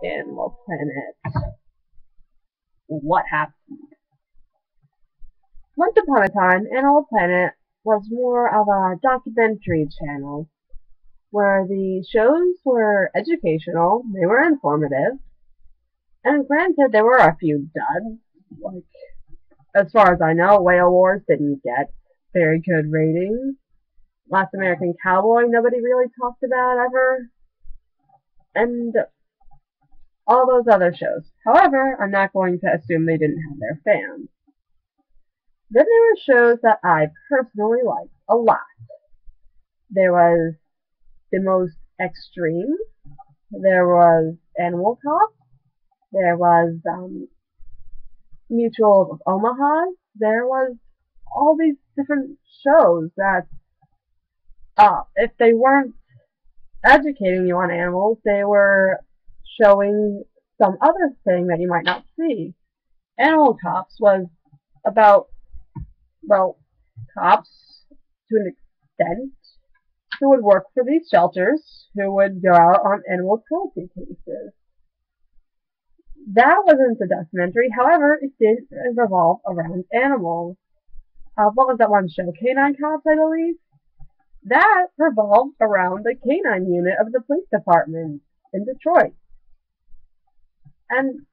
Animal Planet. What happened? Once upon a time, Animal Planet was more of a documentary channel where the shows were educational, they were informative, and granted there were a few duds. Like, as far as I know, Whale Wars didn't get very good ratings. Last American Cowboy nobody really talked about ever. And all those other shows. However, I'm not going to assume they didn't have their fans. Then there were shows that I personally liked a lot. There was The Most Extreme. There was Animal Cop. There was Mutual of Omaha. There was all these different shows that, if they weren't educating you on animals, they were showing some other thing that you might not see. Animal Cops was about, well, cops to an extent who would work for these shelters who would go out on animal cruelty cases. That wasn't a documentary, however, it did revolve around animals. What was that one show? Canine Cops, I believe? That revolved around the canine unit of the police department in Detroit. And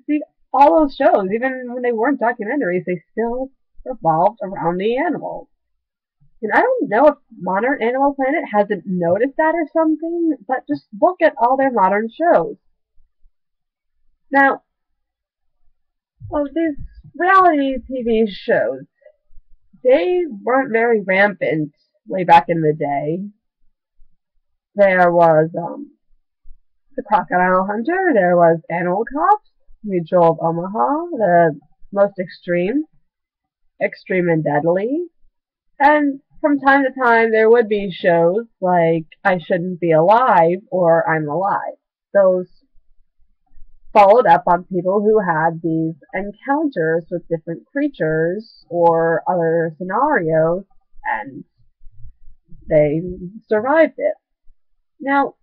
see, all those shows, even when they weren't documentaries, they still revolved around the animals. And I don't know if modern Animal Planet hasn't noticed that or something, but just look at all their modern shows. Now, well, these reality TV shows, they weren't very rampant way back in the day. There was The Crocodile Hunter, there was Animal Cops, Mutual of Omaha, The Most Extreme, Extreme and Deadly, and from time to time there would be shows like I Shouldn't Be Alive or I'm Alive. Those followed up on people who had these encounters with different creatures or other scenarios, and they survived it. Now,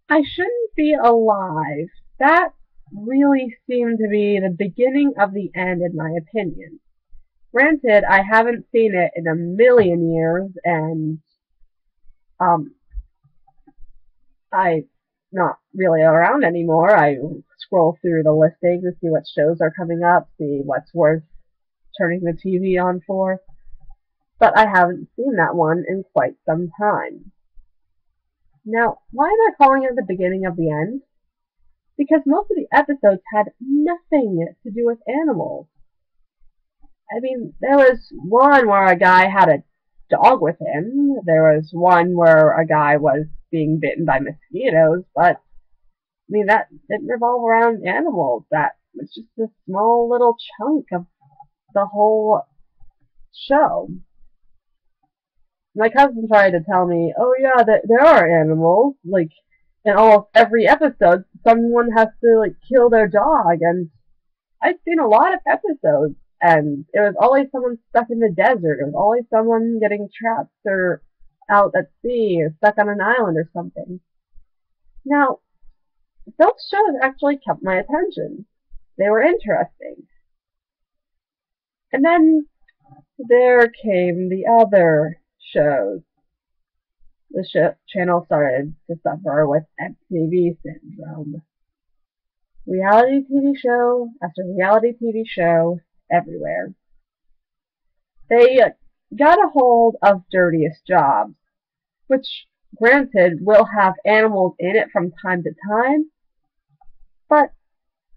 I Shouldn't Be Alive, that really seemed to be the beginning of the end in my opinion. Granted, I haven't seen it in a million years, and I'm not really around anymore. I scroll through the listing to see what shows are coming up, see what's worth turning the TV on for, but I haven't seen that one in quite some time. Now, why am I calling it the beginning of the end? Because most of the episodes had nothing to do with animals. I mean, there was one where a guy had a dog with him. There was one where a guy was being bitten by mosquitoes, but I mean, that didn't revolve around animals. That was just a small little chunk of the whole show. My cousin tried to tell me, oh yeah, there are animals. Like, in almost every episode, someone has to, like, kill their dog. And I've seen a lot of episodes, and it was always someone stuck in the desert. It was always someone getting trapped or out at sea or stuck on an island or something. Now, those shows actually kept my attention. They were interesting. And then there came the other shows. The channel started to suffer with MTV syndrome. Reality TV show after reality TV show everywhere. They got a hold of Dirtiest Jobs, which, granted, will have animals in it from time to time, but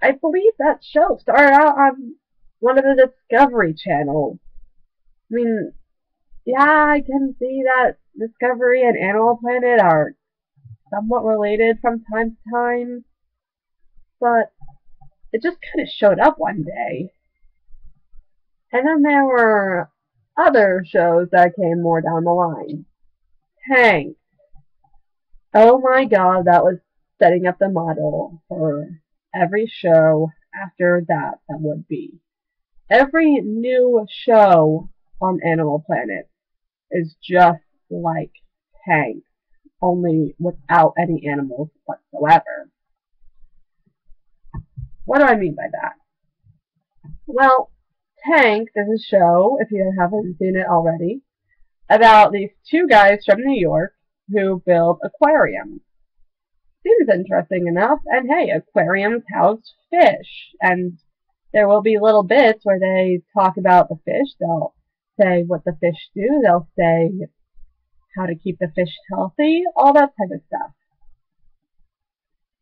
I believe that show started out on one of the Discovery channels. I mean, yeah, I can see that Discovery and Animal Planet are somewhat related from time to time, but it just kind of showed up one day. And then there were other shows that came more down the line. Hank. Oh my god, that was setting up the model for every show after that would be. Every new show on Animal Planet is just like Hank, only without any animals whatsoever. what do I mean by that? Well, Tank, there's a show, if you haven't seen it already, about these two guys from New York who build aquariums. Seems interesting enough, and hey, aquariums house fish, and there will be little bits where they talk about the fish. They'll say what the fish do, they'll say how to keep the fish healthy, all that type of stuff.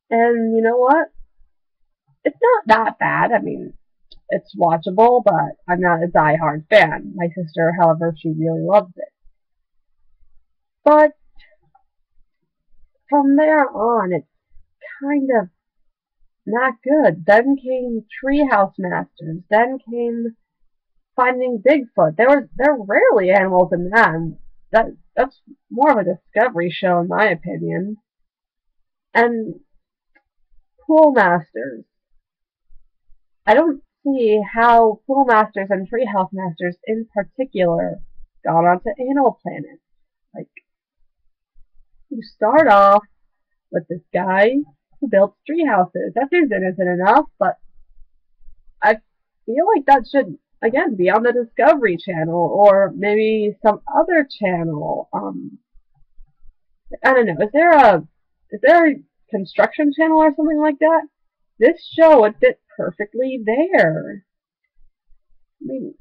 And you know what? It's not that bad. I mean, it's watchable, but I'm not a die-hard fan. My sister, however, she really loves it. But from there on, it's kind of not good. Then came Treehouse Masters. Then came Finding Bigfoot. There were rarely animals in that. And that's more of a discovery show, in my opinion. And Pool Masters. I don't see how Pool Masters and Treehouse Masters in particular got onto Animal Planet. Like, you start off with this guy who builds tree houses. That seems innocent enough, but I feel like that should, again, be on the Discovery Channel or maybe some other channel. I don't know. Is there a construction channel or something like that? This show would fit perfectly there. I mean,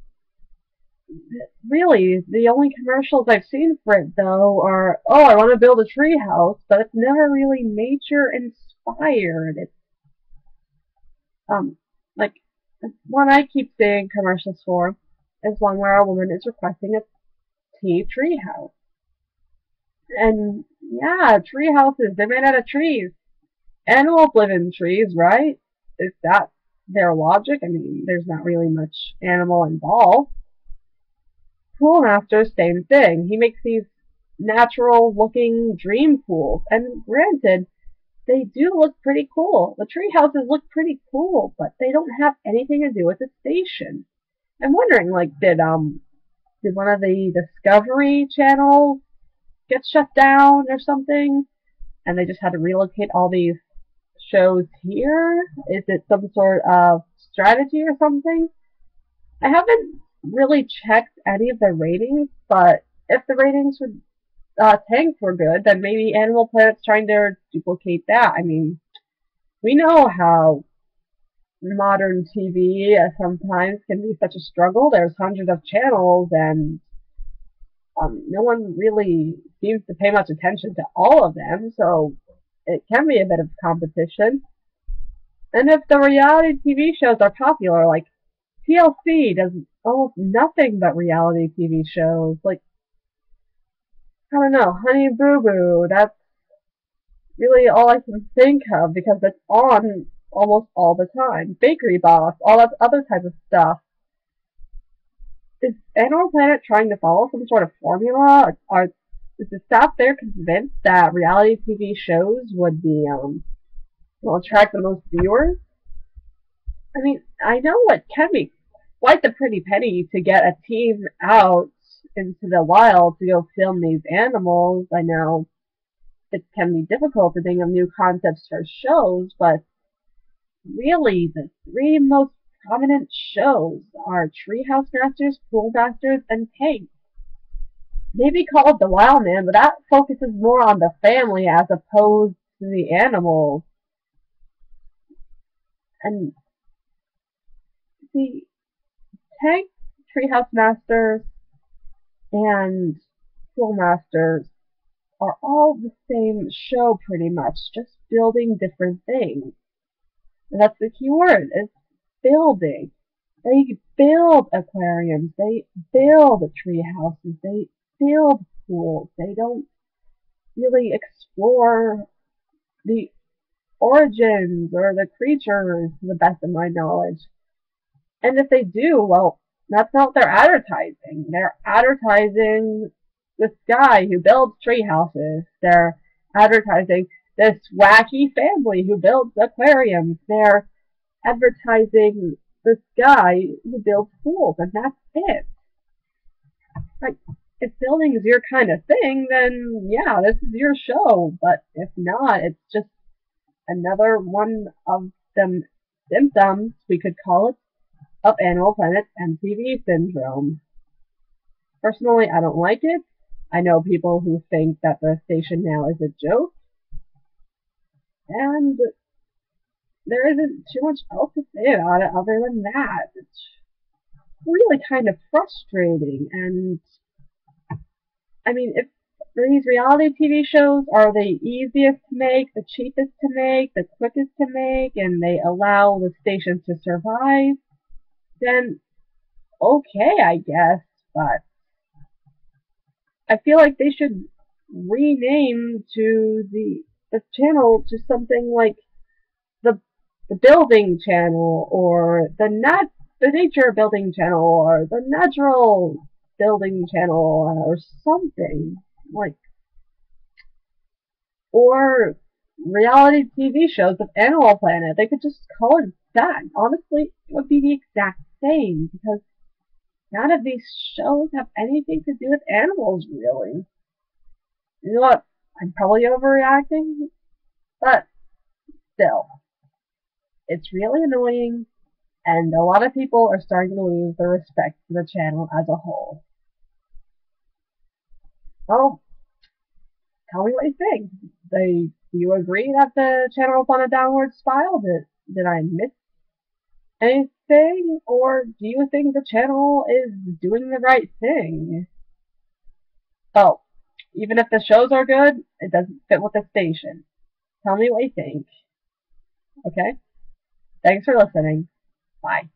really, the only commercials I've seen for it, though, are, oh, I want to build a tree house, but it's never really nature inspired. It's, like, one I keep seeing commercials for is one where a woman is requesting a tree house. And, yeah, tree houses, they're made out of trees. Animals live in trees, right? Is that their logic? I mean, there's not really much animal involved. Pool Master, same thing. He makes these natural looking dream pools. And granted, they do look pretty cool. The tree houses look pretty cool, but they don't have anything to do with the station. I'm wondering, like, did one of the Discovery channels get shut down or something? And they just had to relocate all these shows here? Is it some sort of strategy or something? I haven't really checked any of the ratings, but if the ratings for Tank were good, then maybe Animal Planet's trying to duplicate that. I mean, we know how modern TV sometimes can be such a struggle. There's hundreds of channels, and no one really seems to pay much attention to all of them, so it can be a bit of competition. And if the reality TV shows are popular, like TLC does almost nothing but reality TV shows. Like, I don't know, Honey Boo Boo, that's really all I can think of because it's on almost all the time. Bakery Boss, all that other type of stuff. Is Animal Planet trying to follow some sort of formula? Is the staff there convinced that reality TV shows would be will attract the most viewers? I mean, I know it can be quite the pretty penny to get a team out into the wild to go film these animals. I know it can be difficult to think of new concepts for shows, but really the three most prominent shows are Treehouse Masters, Pool Masters, and Tank. Maybe call it The Wild Man, but that focuses more on the family as opposed to the animals. And see, Tank, Treehouse Masters, and Pool Masters are all the same show pretty much, just building different things. And that's the key word, is building. They build aquariums, they build tree houses, they build pools. They don't really explore the origins or the creatures to the best of my knowledge. And if they do, well, that's not what they're advertising. They're advertising this guy who builds tree houses. They're advertising this wacky family who builds aquariums. They're advertising this guy who builds pools, and that's it. Like, if building is your kind of thing, then yeah, this is your show. But if not, it's just another one of them symptoms, we could call it, of Animal Planet's MTV syndrome. Personally, I don't like it. I know people who think that the station now is a joke, and there isn't too much else to say about it other than that. It's really kind of frustrating, and I mean, if these reality TV shows are the easiest to make, the cheapest to make, the quickest to make, and they allow the stations to survive, then okay, I guess, but I feel like they should rename to the channel to something like the the building channel or the nature building channel or the natural building channel or something like or reality TV shows of Animal Planet. They could just call it that. Honestly, it would be the exact same because none of these shows have anything to do with animals, really. You know what? I'm probably overreacting, but still, it's really annoying, and a lot of people are starting to lose their respect for the channel as a whole. Well, tell me what you think. Do you agree that the channel is on a downward spiral? Did I miss anything, or do you think the channel is doing the right thing? Oh, even if the shows are good, it doesn't fit with the station. Tell me what you think. Okay? Thanks for listening. Bye.